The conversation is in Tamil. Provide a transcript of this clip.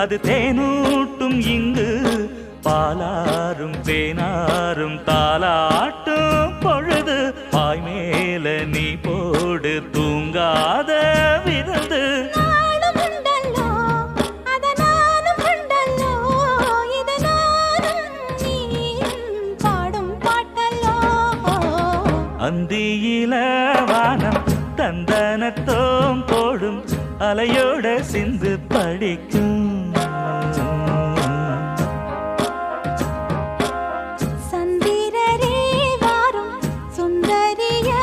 அது தேனூட்டும் இங்கு பாலாரும் தேனாரும் தாலாட்டும் பொழுது பாய் மேல நீ போடு தூங்காத விருந்து அந்தியில வானம் தந்தனத்தோம் போடும் அலையோட சிந்து படிக்கும்